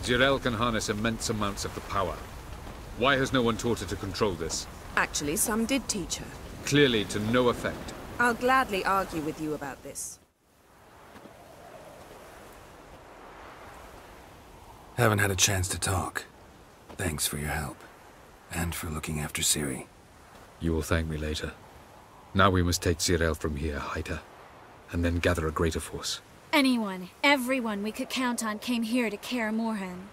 Jirel can harness immense amounts of the power. Why has no one taught her to control this? Actually, some did teach her. Clearly to no effect. I'll gladly argue with you about this. Haven't had a chance to talk. Thanks for your help. And for looking after Ciri. You will thank me later. Now we must take Jirel from here, hide her, and then gather a greater force. Anyone, everyone we could count on came here to Kaer Morhen.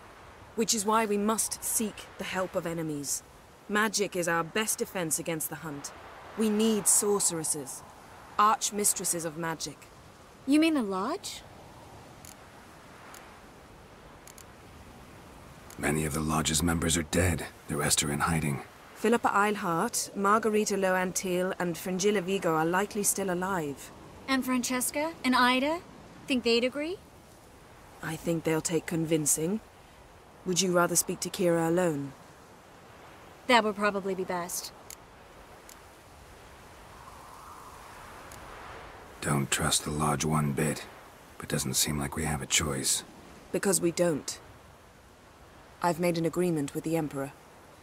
Which is why we must seek the help of enemies. Magic is our best defense against the Hunt. We need sorceresses. Archmistresses of magic. You mean the Lodge? Many of the Lodge's members are dead. The rest are in hiding. Philippa Eilhart, Margarita Loantil, and Fringilla Vigo are likely still alive. And Francesca? And Ida? Think they'd agree? I think they'll take convincing. Would you rather speak to Kira alone? That would probably be best. Don't trust the Lodge one bit, but doesn't seem like we have a choice. Because we don't. I've made an agreement with the Emperor.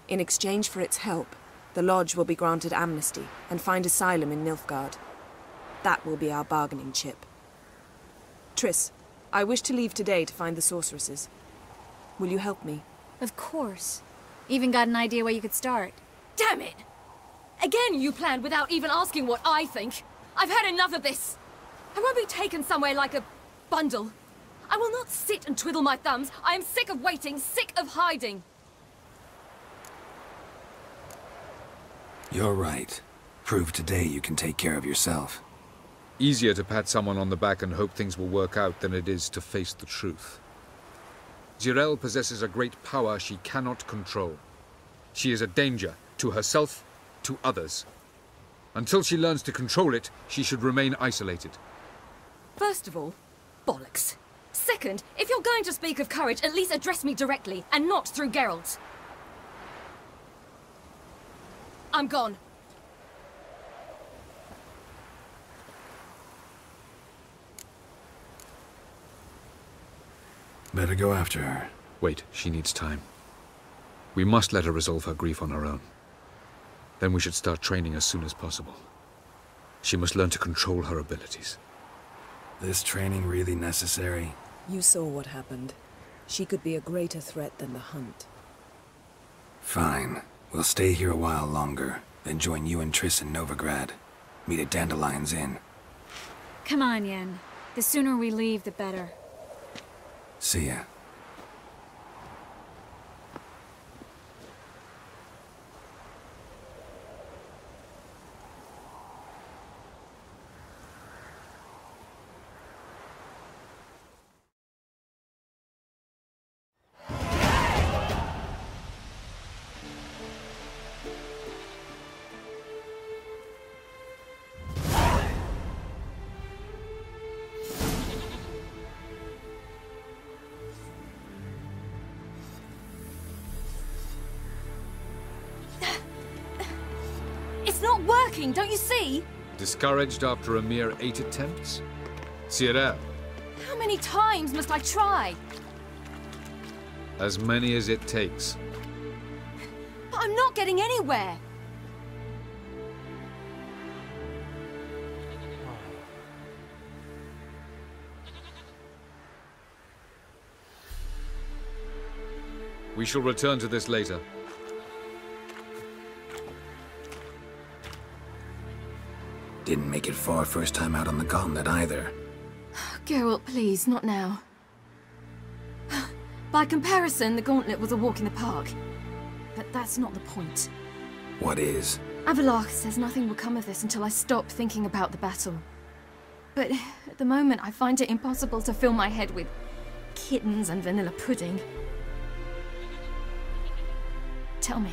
In exchange for its help, the Lodge will be granted amnesty and find asylum in Nilfgaard. That will be our bargaining chip. Triss, I wish to leave today to find the sorceresses. Will you help me? Of course. Even got an idea where you could start. Damn it! Again you planned without even asking what I think. I've had enough of this. I won't be taken somewhere like a bundle. I will not sit and twiddle my thumbs. I am sick of waiting, sick of hiding. You're right. Prove today you can take care of yourself. Easier to pat someone on the back and hope things will work out than it is to face the truth. Jirel possesses a great power she cannot control. She is a danger to herself, to others. Until she learns to control it, she should remain isolated. First of all, bollocks. Second, if you're going to speak of courage, at least address me directly, and not through Geralt. I'm gone. Better go after her. Wait, she needs time. We must let her resolve her grief on her own. Then we should start training as soon as possible. She must learn to control her abilities. This training really necessary? You saw what happened. She could be a greater threat than the Hunt. Fine. We'll stay here a while longer, then join you and Triss in Novigrad. Meet at Dandelion's Inn. Come on, Yen. The sooner we leave, the better. See ya. It's not working, don't you see? Discouraged after a mere 8 attempts? Cyril, How many times must I try? as many as it takes. But I'm not getting anywhere. We shall return to this later. Didn't make it far first time out on the gauntlet either. Geralt, please, not now. By comparison, the gauntlet was a walk in the park. But that's not the point. What is? Avallac'h says nothing will come of this until I stop thinking about the battle. But at the moment, I find it impossible to fill my head with kittens and vanilla pudding. Tell me,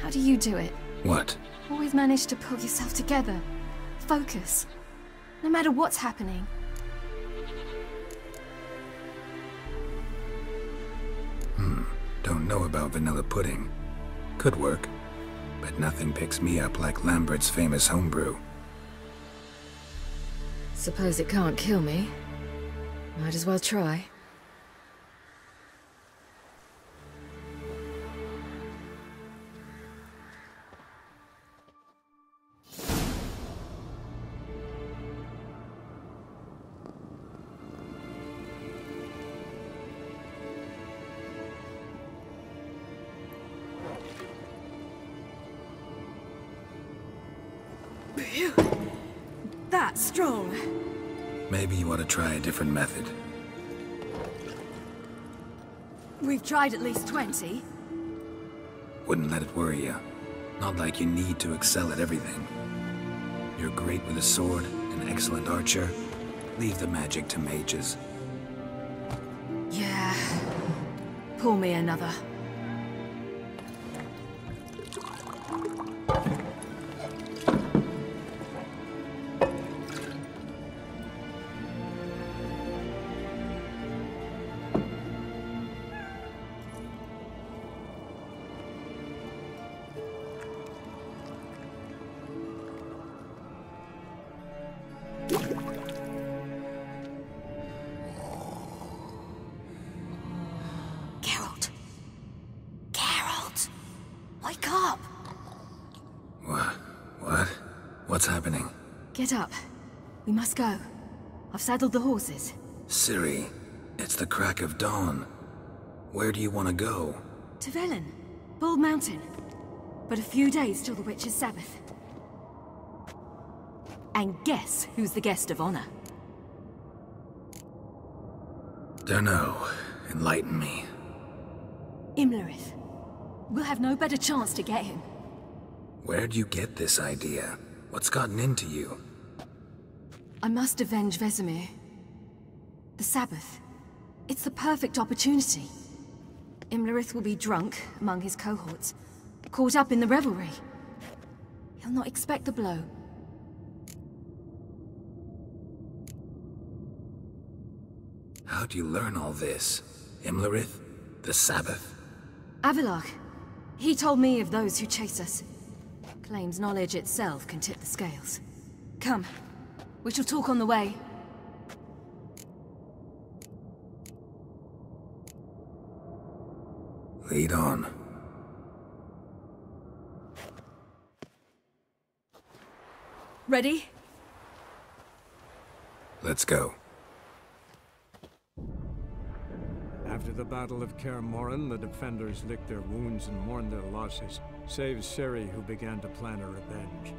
how do you do it? What? Always manage to pull yourself together. Focus. No matter what's happening. Don't know about vanilla pudding. Could work. But nothing picks me up like Lambert's famous homebrew. Suppose it can't kill me. Might as well try. That's strong. Maybe you ought to try a different method. We've tried at least 20. Wouldn't let it worry you. Not like you need to excel at everything. You're great with a sword, an excellent archer. Leave the magic to mages. Yeah. Pour me another. Wake up! What? What's happening? Get up. We must go. I've saddled the horses. Ciri, it's the crack of dawn. Where do you want to go? To Velen. Bald Mountain. But a few days till the Witch's Sabbath. And guess who's the guest of honor? Dunno. Enlighten me. Imlerith. We'll have no better chance to get him. Where'd you get this idea? What's gotten into you? I must avenge Vesemir. The Sabbath. It's the perfect opportunity. Imlerith will be drunk among his cohorts, caught up in the revelry. He'll not expect the blow. How'd you learn all this? Imlerith? The Sabbath? Avallac'h. He told me of those who chase us. Claims knowledge itself can tip the scales. Come. We shall talk on the way. Lead on. Ready? Let's go. After the Battle of Kaer Morhen, the defenders licked their wounds and mourned their losses, save Ciri, who began to plan a revenge.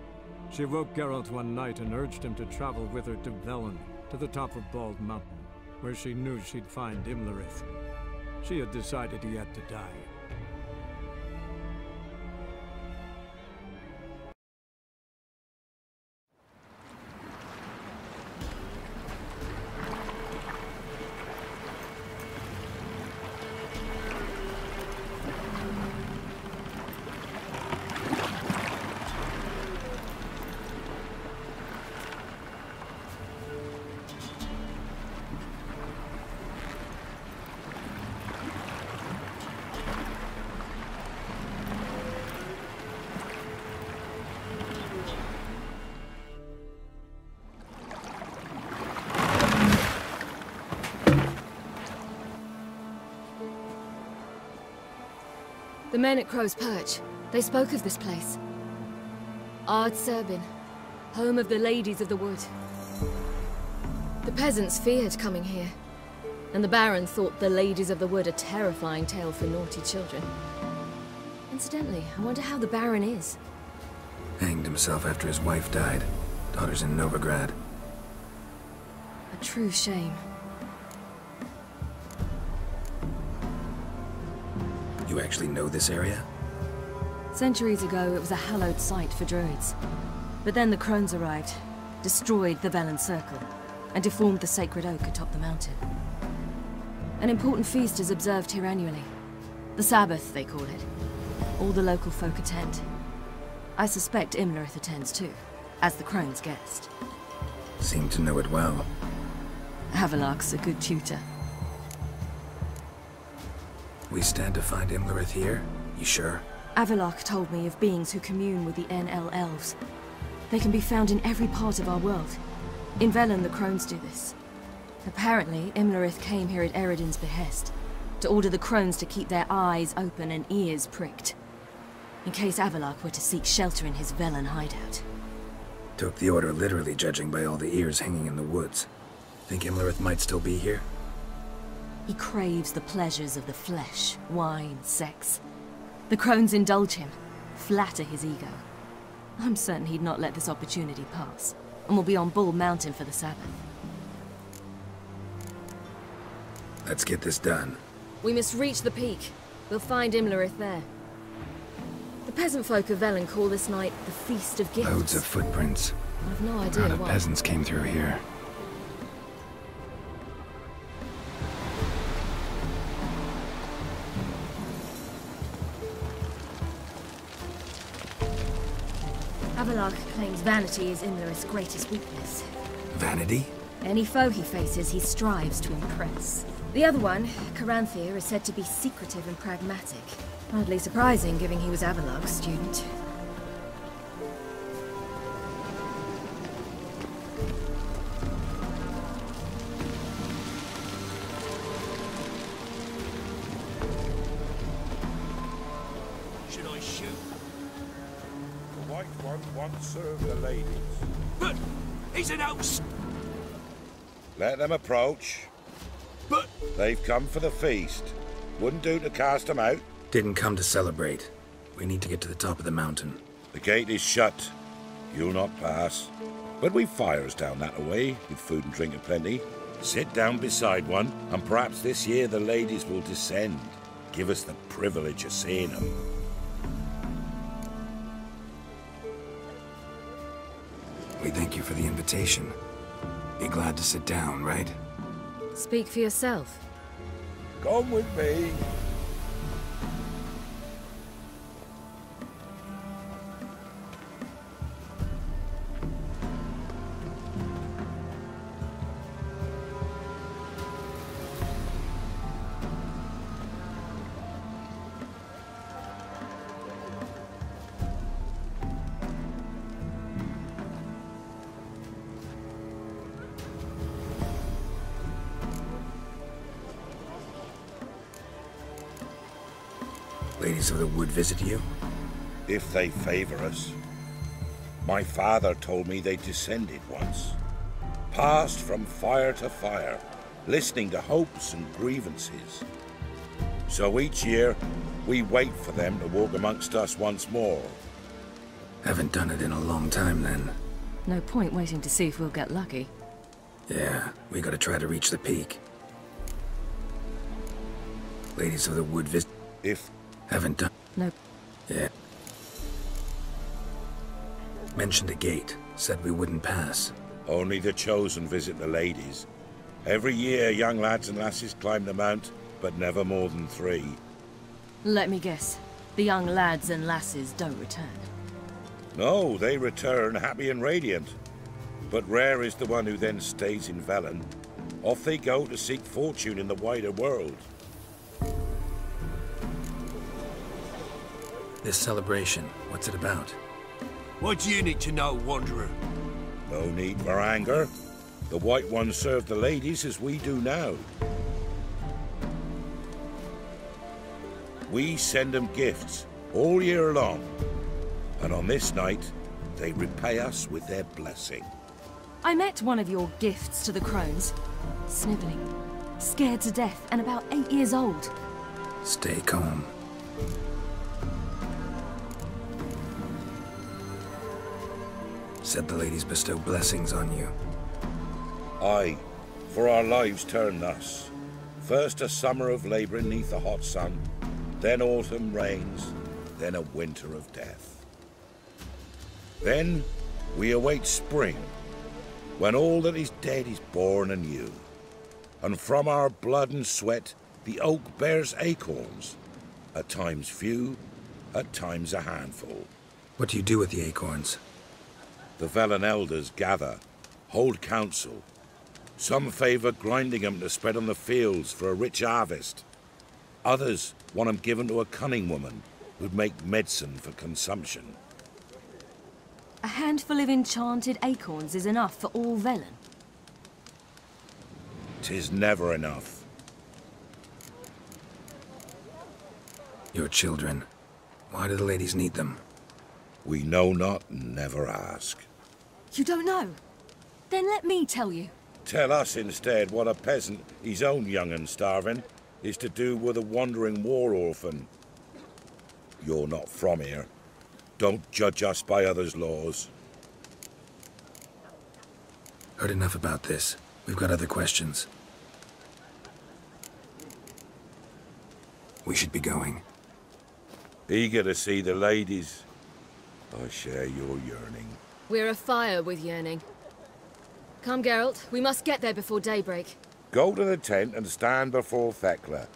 She woke Geralt one night and urged him to travel with her to Velen, to the top of Bald Mountain, where she knew she'd find Imlerith. She had decided he had to die. The men at Crow's Perch, they spoke of this place. Ard Serbin, home of the Ladies of the Wood. The peasants feared coming here, and the Baron thought the Ladies of the Wood a terrifying tale for naughty children. Incidentally, I wonder how the Baron is. Hanged himself after his wife died. Daughter's in Novigrad. A true shame. You actually know this area? Centuries ago, it was a hallowed site for druids. But then the crones arrived, destroyed the Velen Circle, and deformed the sacred oak atop the mountain. An important feast is observed here annually. The Sabbath, they call it. All the local folk attend. I suspect Imlerith attends too, as the crone's guest. Seem to know it well. Avallac'h's a good tutor. We stand to find Imlerith here? You sure? Avallac'h told me of beings who commune with the NL Elves. They can be found in every part of our world. In Velen, the crones do this. Apparently, Imlerith came here at Eredin's behest, to order the crones to keep their eyes open and ears pricked, in case Avallac'h were to seek shelter in his Velen hideout. Took the order literally, judging by all the ears hanging in the woods. Think Imlerith might still be here? He craves the pleasures of the flesh, wine, sex. The crones indulge him, flatter his ego. I'm certain he'd not let this opportunity pass, and we'll be on Bull Mountain for the Sabbath. Let's get this done. We must reach the peak. We'll find Imlerith there. The peasant folk of Velen call this night the Feast of Gifts. Loads of footprints. I've no A idea lot of why. peasants came through here. Avalarch claims vanity is Imlerith's greatest weakness. Vanity? Any foe he faces, he strives to impress. The other one, Caranthir, is said to be secretive and pragmatic. Hardly surprising, given he was Avalarch's student. Should I shoot? The White One once served the ladies. But he's an outst. Let them approach. But they've come for the feast. Wouldn't do to cast them out. Didn't come to celebrate. We need to get to the top of the mountain. The gate is shut. You'll not pass. But we've fires down that way, with food and drink aplenty. Sit down beside one, and perhaps this year the ladies will descend. Give us the privilege of seeing them. We thank you for the invitation. Be glad to sit down, right? Speak for yourself. Come with me. Ladies of the Wood visit you? If they favor us. My father told me they descended once. Passed from fire to fire, listening to hopes and grievances. So each year, we wait for them to walk amongst us once more. Haven't done it in a long time, then. No point waiting to see if we'll get lucky. Yeah, we gotta try to reach the peak. Ladies of the Wood visit... If... Haven't done... No. Yeah. Mentioned a gate. Said we wouldn't pass. Only the chosen visit the ladies. Every year, young lads and lasses climb the mount, but never more than 3. Let me guess. The young lads and lasses don't return. No, they return happy and radiant. But rare is the one who then stays in Velen. Off they go to seek fortune in the wider world. This celebration, what's it about? What do you need to know, Wanderer? No need for anger. The White Ones serve the ladies as we do now. We send them gifts all year long. And on this night, they repay us with their blessing. I met one of your gifts to the crones. Sniveling, scared to death, and about 8 years old. Stay calm. Said the ladies bestow blessings on you. Aye, for our lives turn thus. First a summer of labouring neath the hot sun, then autumn rains, then a winter of death. Then we await spring, when all that is dead is born anew. And from our blood and sweat the oak bears acorns, at times few, at times a handful. What do you do with the acorns? The Velen elders gather, hold council. Some favour grinding them to spread on the fields for a rich harvest. Others want them given to a cunning woman who'd make medicine for consumption. A handful of enchanted acorns is enough for all Velen. 'Tis never enough. Your children. Why do the ladies need them? We know not and never ask. You don't know? Then let me tell you. Tell us instead what a peasant, his own young and starving, is to do with a wandering war orphan. You're not from here. Don't judge us by others' laws. Heard enough about this. We've got other questions. We should be going. Eager to see the ladies. I share your yearning. We're afire with yearning. Come, Geralt. We must get there before daybreak. Go to the tent and stand before Thekla.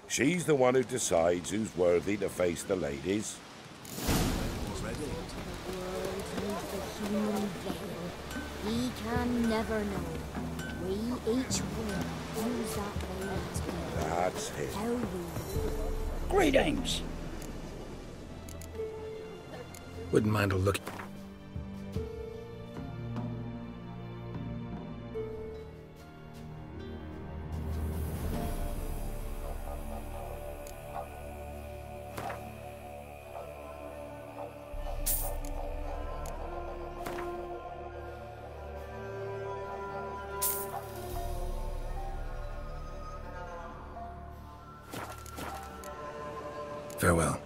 She's the one who decides who's worthy to face the ladies. We can never know. We each will use that veil to be. That's it. How we Greetings. Wouldn't mind a look. Farewell.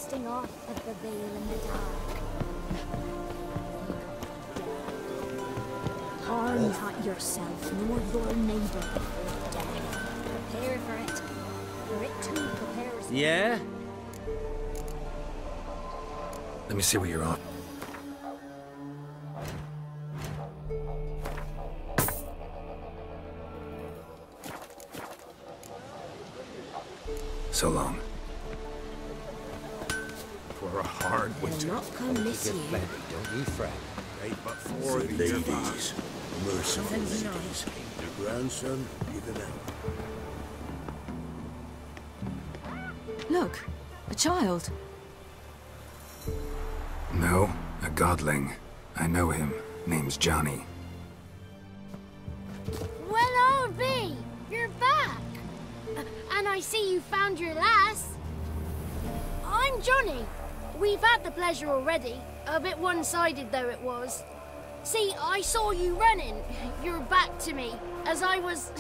casting off of the veil in the dark. Harm not yourself, nor your neighbor. Death. Prepare for it. For it too prepares. Yeah? Let me see what you're on. So long. For a hard winter. Will not come this year. Don't you fret. Right, but for the ladies, merciful ladies, your grandson, even out. Look, a child. No, a godling. I know him. Name's Johnny. Well, old B, you're back. And I see you found your lass. I'm Johnny. We've had the pleasure already. A bit one-sided though it was. See, I saw you running. Your back to me, as I was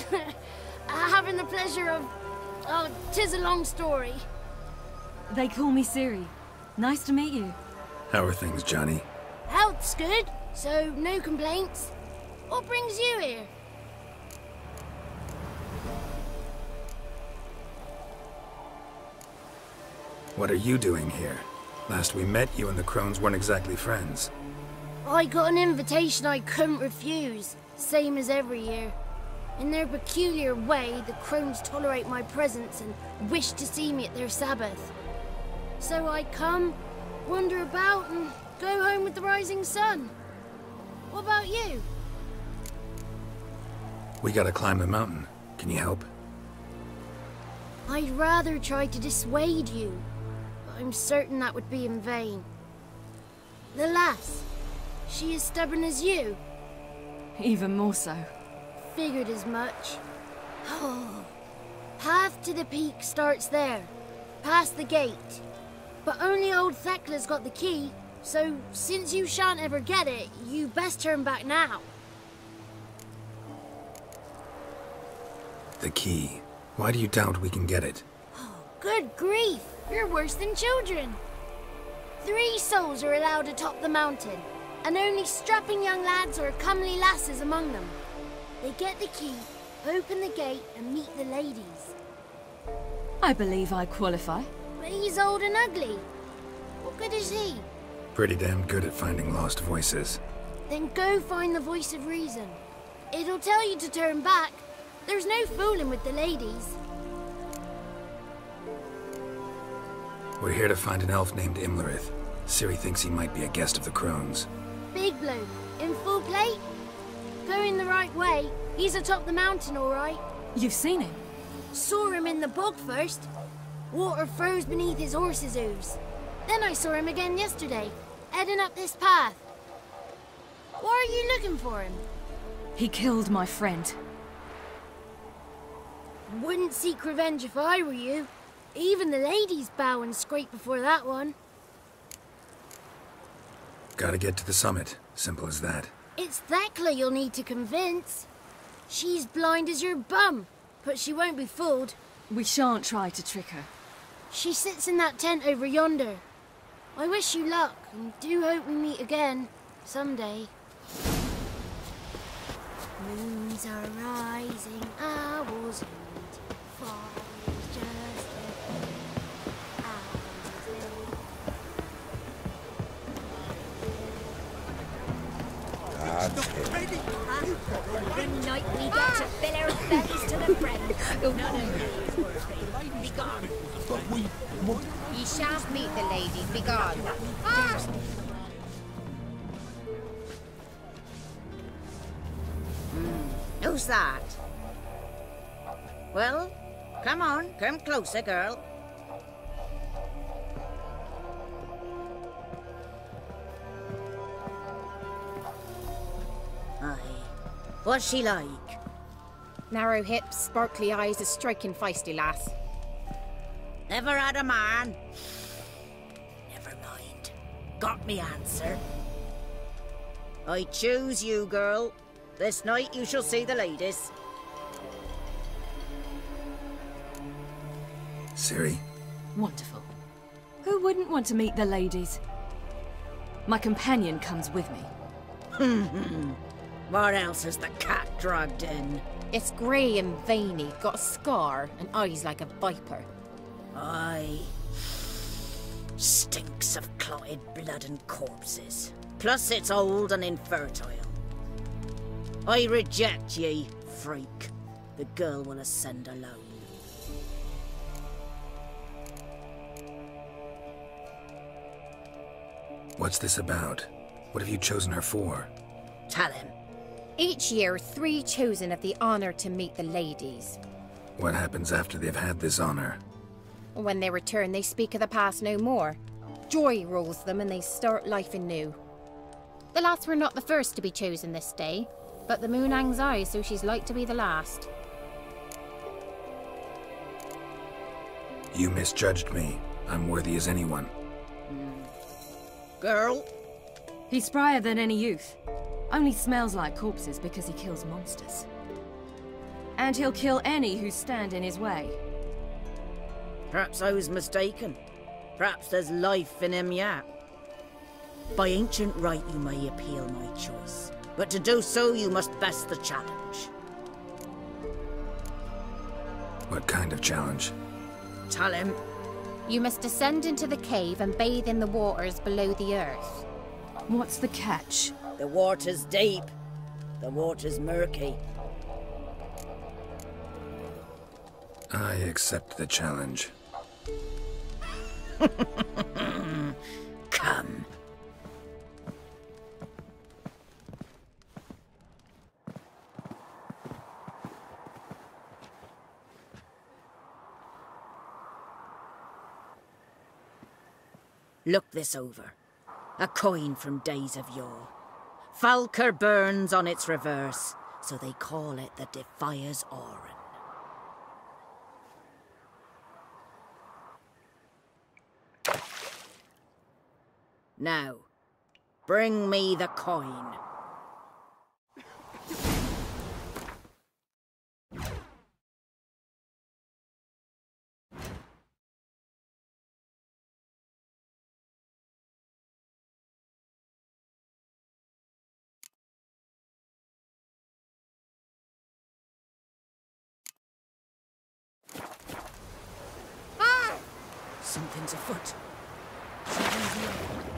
having the pleasure of... Oh, 'tis a long story. They call me Ciri. Nice to meet you. How are things, Johnny? Health's good, so no complaints. What brings you here? What are you doing here? Last we met, you and the Crones weren't exactly friends. I got an invitation I couldn't refuse, same as every year. In their peculiar way, the Crones tolerate my presence and wish to see me at their Sabbath. So I come, wander about, and go home with the rising sun. What about you? We gotta climb the mountain. Can you help? I'd rather try to dissuade you, but I'm certain that would be in vain. The lass, she as stubborn as you? Even more so. Figured as much. Oh, Path to the peak starts there, past the gate. But only old Thekla's got the key, so since you shan't ever get it, you best turn back now. The key. Why do you doubt we can get it? Good grief, you're worse than children. 3 souls are allowed atop the mountain, and only strapping young lads or comely lasses among them. They get the key, open the gate, and meet the ladies. I believe I qualify. But he's old and ugly. What good is he? Pretty damn good at finding lost voices. Then go find the voice of reason. It'll tell you to turn back. There's no fooling with the ladies. We're here to find an elf named Imlerith. Ciri thinks he might be a guest of the Crones. Big bloke, in full plate? Going the right way. He's atop the mountain, all right. You've seen him? Saw him in the bog first. Water froze beneath his horse's hooves. Then I saw him again yesterday, heading up this path. Why are you looking for him? He killed my friend. Wouldn't seek revenge if I were you. Even the ladies bow and scrape before that one. Gotta get to the summit. Simple as that. It's Thekla you'll need to convince. She's blind as your bum, but she won't be fooled. We shan't try to trick her. She sits in that tent over yonder. I wish you luck, and do hope we meet again, someday. Moons are rising, owls hoot, fall is just The night we get to fill our bellies to the brim. Be gone. Ye shan't meet the ladies. Be gone. Who's that? Well, come on. Come closer, girl. Aye. What's she like? Narrow hips, sparkly eyes, a striking feisty lass. Never had a man. Never mind. Got me answer. I choose you, girl. This night you shall see the ladies. Ciri? Wonderful. Who wouldn't want to meet the ladies? My companion comes with me. What else is the cat dragged in? It's grey and veiny, got a scar, and eyes like a viper. Aye. Stinks of clotted blood and corpses. Plus it's old and infertile. I reject ye, freak. The girl will ascend alone. What's this about? What have you chosen her for? Tell him. Each year, 3 chosen have the honor to meet the ladies. What happens after they've had this honor? When they return, they speak of the past no more. Joy rules them and they start life anew. The lass were not the first to be chosen this day, but the moon hangs high, so she's like to be the last. You misjudged me. I'm worthy as anyone. Girl? He's sprier than any youth. Only smells like corpses because he kills monsters. And he'll kill any who stand in his way. Perhaps I was mistaken. Perhaps there's life in him yet. By ancient right you may appeal my choice, but to do so you must best the challenge. What kind of challenge? Tell him. You must descend into the cave and bathe in the waters below the earth. What's the catch? The water's deep. The water's murky. I accept the challenge. Come. Look this over. A coin from days of yore. Falker burns on its reverse, so they call it the Defier's Oran. Now, bring me the coin. Something's afoot. Something's wrong.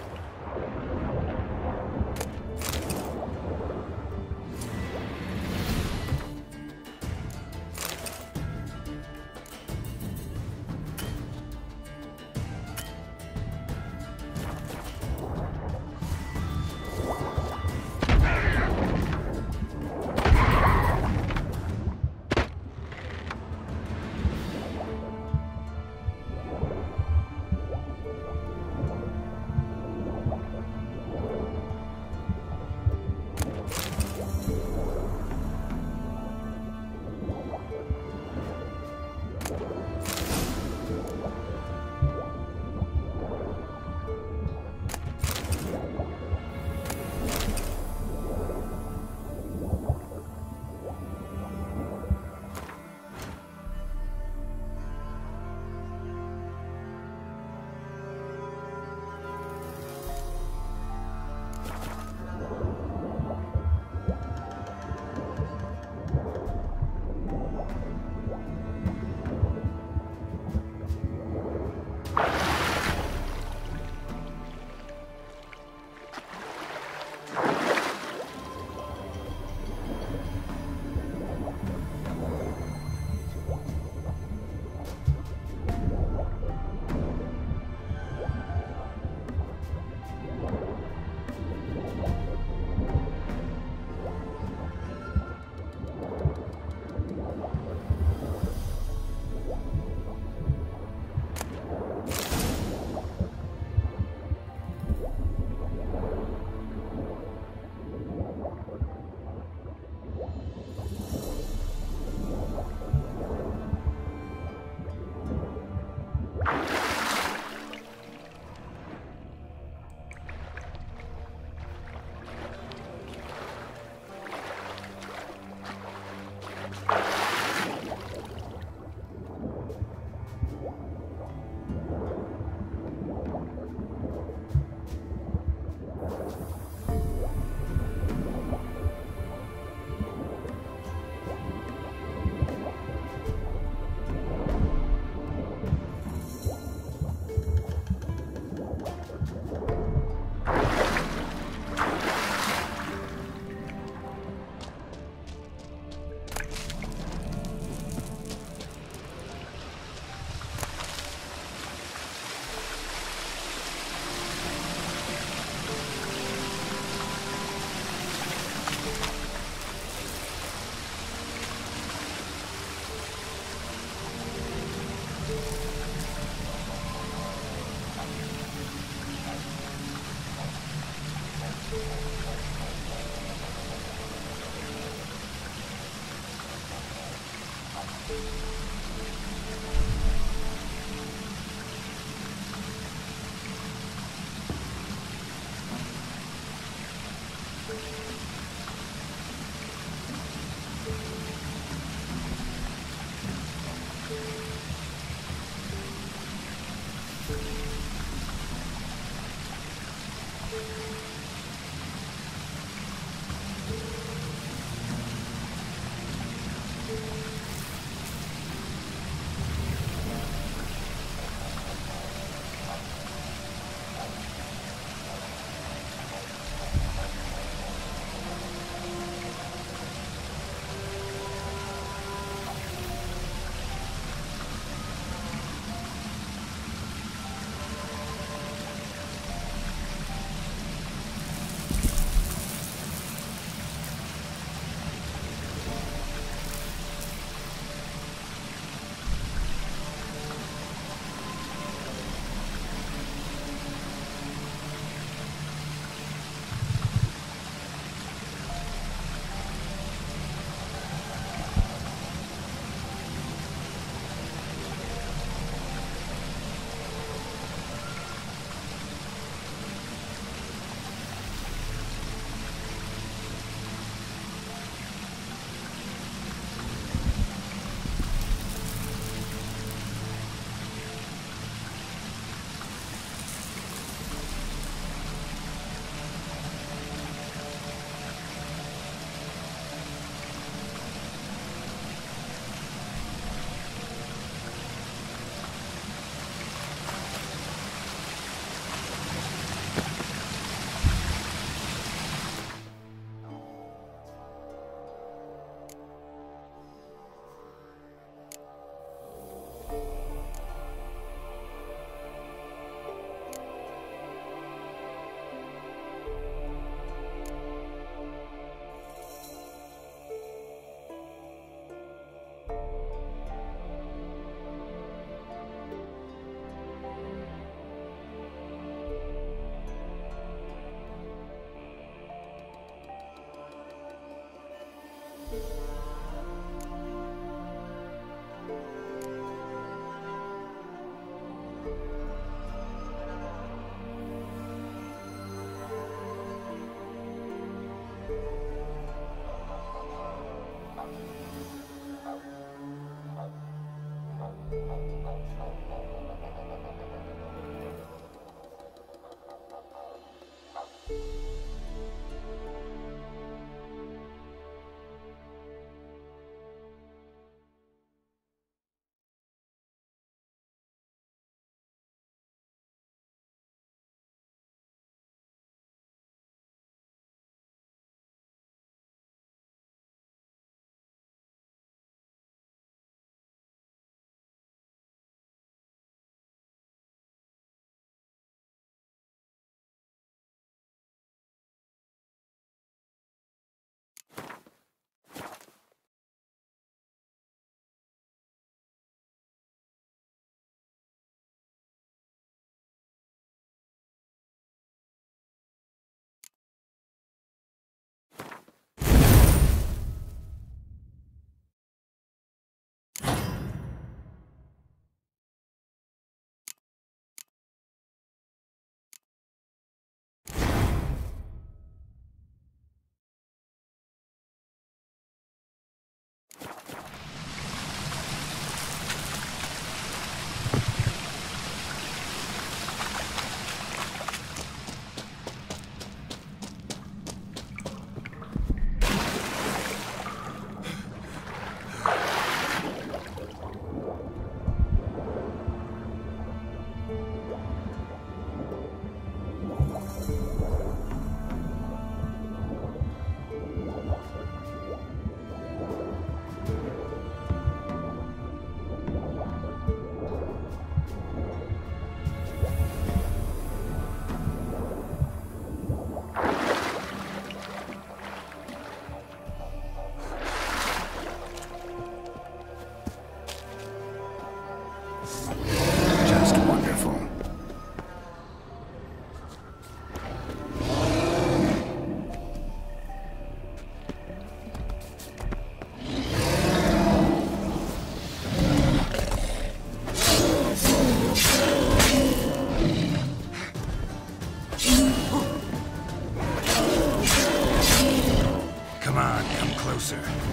her.